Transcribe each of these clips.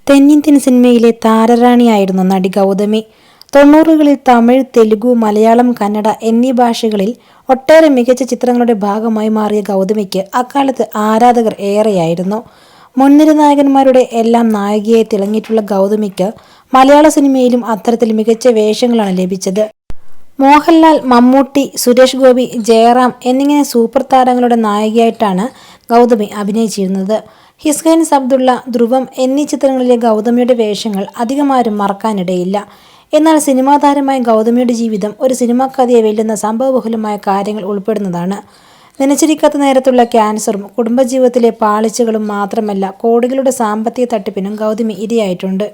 തെന്നിന്ത്യൻ സിനിമയിലെ താരറാണിയായിരുന്നു നടി ഗൗതമി. 90കളിൽ തമിഴ്, തെലുഗു, മലയാളം, കന്നഡ എന്നീ ഭാഷകളിൽ ഒട്ടേറെ മികച്ച ചിത്രങ്ങളുടെ ഭാഗമായി മാറിയ ഗൗതമിക്ക് അക്കാലത്ത് ആരാധകർ ഏറെയായിരുന്നു. മുൻനിര നായകന്മാരുടെ എല്ലാം നായികയായി തിളങ്ങിയിട്ടുള്ള ഗൗതമിക്ക് മലയാള സിനിമയിലും അത്തരത്തിൽ മികച്ച വേഷങ്ങളാണ് ലഭിച്ചത്. മോഹൻലാൽ, മമ്മൂട്ടി, സുരേഷ് ഗോപി, ജയറാം എന്നിങ്ങനെ സൂപ്പർ താരങ്ങളുടെ നായികയായിട്ടാണ് ഗൗതമി അഭിനയിച്ചിരുന്നത്. ഹിസ്ഹൈൻസ് അബ്ദുള്ള, ധ്രുവം എന്നീ ചിത്രങ്ങളിലെ ഗൗതമിയുടെ വേഷങ്ങൾ അധികമാരും മറക്കാനിടയില്ല. എന്നാൽ സിനിമാ താരമായ ഗൗതമിയുടെ ജീവിതം ഒരു സിനിമാ കഥയെ വെല്ലുന്ന സംഭവബഹുലമായ കാര്യങ്ങൾ ഉൾപ്പെടുന്നതാണ്. നനച്ചിരിക്കാത്ത നേരത്തുള്ള ക്യാൻസറും കുടുംബജീവിതത്തിലെ പാളിച്ചകളും മാത്രമല്ല, കോടികളുടെ സാമ്പത്തിക തട്ടിപ്പിനും ഗൗതമി ഇരയായിട്ടുണ്ട്.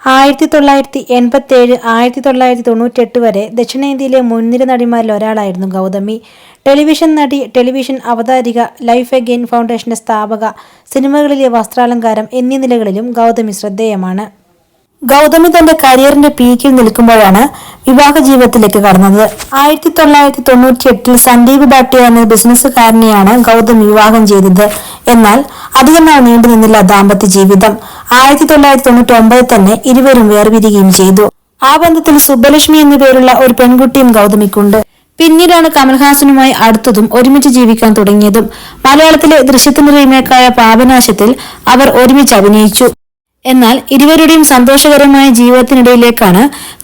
1987, 1998 വരെ ദക്ഷിണേന്ത്യയിലെ മുൻനിര നടിമാരിൽ ഒരാളായിരുന്നു ഗൗതമി. ടെലിവിഷൻ നടി, ടെലിവിഷൻ അവതാരിക, ലൈഫ് അഗെയിൻ ഫൗണ്ടേഷന്റെ സ്ഥാപക, സിനിമകളിലെ വസ്ത്രാലങ്കാരം എന്നീ നിലകളിലും ഗൗതമി ശ്രദ്ധേയമാണ്. ഗൗതമി തന്റെ കരിയറിന്റെ പീക്കിൽ നിൽക്കുമ്പോഴാണ് വിവാഹ ജീവിതത്തിലേക്ക് കടന്നത്. 1998 സന്ദീപ് ഭാട്ടിയ എന്ന ബിസിനസ്സുകാരനെയാണ് ഗൗതമി വിവാഹം ചെയ്തത്. എന്നാൽ അധികം നാൾ നീണ്ടു നിന്നില്ല ദാമ്പത്യ ജീവിതം. 1999 തന്നെ ഇരുവരും വേർപിരിയുകയും ചെയ്തു. ആ ബന്ധത്തിൽ സുബ്ബലക്ഷ്മി എന്നു പേരുള്ള ഒരു പെൺകുട്ടിയും ഗൗതമിക്കുണ്ട്. പിന്നീടാണ് കമൽഹാസനുമായി അടുത്തതും ഒരുമിച്ച് ജീവിക്കാൻ തുടങ്ങിയതും. മലയാളത്തിലെ ദൃശ്യത്തിന്റെ റീമേക്കായ പാപനാശത്തിൽ അവർ ഒരുമിച്ച് അഭിനയിച്ചു. എന്നാൽ ഇരുവരുടെയും സന്തോഷകരമായ ജീവിതത്തിനിടയിലേക്കാണ്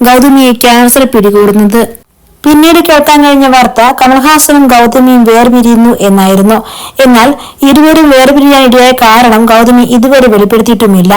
ഗൗതമിയെ ക്യാൻസർ പിടികൂടുന്നത്. പിന്നീട് കേൾക്കാൻ കഴിഞ്ഞ വാർത്ത കമൽഹാസനും ഗൗതമിയും വേർപിരിയുന്നു എന്നായിരുന്നു. എന്നാൽ ഇരുവരും വേർപിരിയാൻ ഇടയായ കാരണം ഗൗതമി ഇതുവരെ വെളിപ്പെടുത്തിയിട്ടുമില്ല.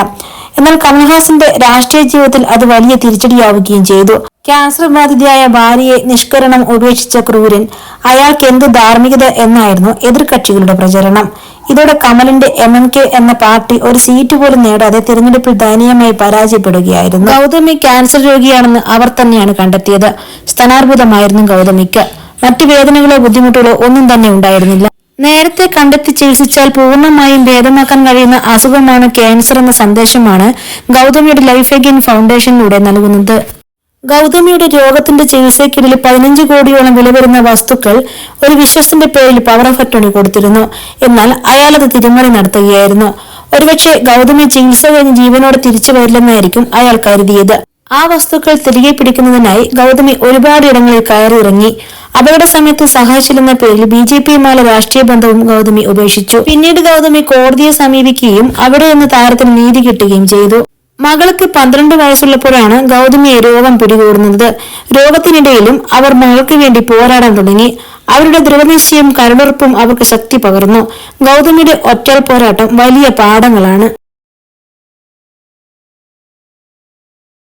എന്നാൽ കമൽഹാസന്റെ രാഷ്ട്രീയ ജീവിതത്തിൽ അത് വലിയ തിരിച്ചടിയാവുകയും ചെയ്തു. ക്യാൻസർ ബാധിതയായ ഭാര്യയെ നിഷ്കരണം ഉപേക്ഷിച്ച ക്രൂരൻ, അയാൾക്ക് എന്ത് ധാർമ്മികത എന്നായിരുന്നു എതിർകക്ഷികളുടെ പ്രചരണം. ഇതോടെ കമലിന്റെ MNK എന്ന പാർട്ടി ഒരു സീറ്റ് പോലും നേടാതെ തിരഞ്ഞെടുപ്പിൽ ദയനീയമായി പരാജയപ്പെടുകയായിരുന്നു. ഗൗതമി ക്യാൻസർ രോഗിയാണെന്ന് അവർ തന്നെയാണ് കണ്ടെത്തിയത്. സ്തനാർബുദമായിരുന്നു ഗൗതമിക്ക്. മറ്റു വേദനകളോ ബുദ്ധിമുട്ടുകളോ ഒന്നും തന്നെ ഉണ്ടായിരുന്നില്ല. നേരത്തെ കണ്ടെത്തി ചികിത്സിച്ചാൽ പൂർണ്ണമായും ഭേദമാക്കാൻ കഴിയുന്ന അസുഖമാണ് ക്യാൻസർ എന്ന സന്ദേശമാണ് ഗൗതമിയുടെ ലൈഫ് അഗെയിൻ ഫൗണ്ടേഷനിലൂടെ നൽകുന്നത്. ഗൗതമിയുടെ രോഗത്തിന്റെ ചികിത്സയ്ക്കിടയിൽ 15 കോടിയോളം വില വരുന്ന വസ്തുക്കൾ ഒരു വിശ്വസ്തന്റെ പേരിൽ പവർ ഓഫ് അറ്റോർണി കൊടുത്തിരുന്നു. എന്നാൽ അയാൾ അത് തിരിമറി നടത്തുകയായിരുന്നു. ഒരുപക്ഷെ ഗൗതമി ചികിത്സ കഴിഞ്ഞ് ജീവനോടെ തിരിച്ചു വരില്ലെന്നായിരിക്കും അയാൾ കരുതിയത്. ആ വസ്തുക്കൾ തിരികെ പിടിക്കുന്നതിനായി ഗൗതമി ഒരുപാട് ഇടങ്ങളിൽ കയറിയിറങ്ങി. അപകട സമയത്ത് സഹായിച്ചില്ലെന്ന പേരിൽ BJPയുമായുള്ള രാഷ്ട്രീയ ബന്ധവും ഗൗതമി ഉപേക്ഷിച്ചു. പിന്നീട് ഗൗതമി കോടതിയെ സമീപിക്കുകയും അവിടെ നിന്ന് താരത്തിന് നീതി കിട്ടുകയും ചെയ്തു. മകൾക്ക് 12 വയസ്സുള്ളപ്പോഴാണ് ഗൗതമിയെ രോഗം പിടികൂടുന്നത്. രോഗത്തിനിടയിലും അവർ മകൾക്ക് വേണ്ടി പോരാടാൻ തുടങ്ങി. അവരുടെ ദൃഢനിശ്ചയം, കരുളുറപ്പും അവർക്ക് ശക്തി പകർന്നു. ഗൗതമിയുടെ ഒറ്റൽ പോരാട്ടം വലിയ പാഠങ്ങളാണ്.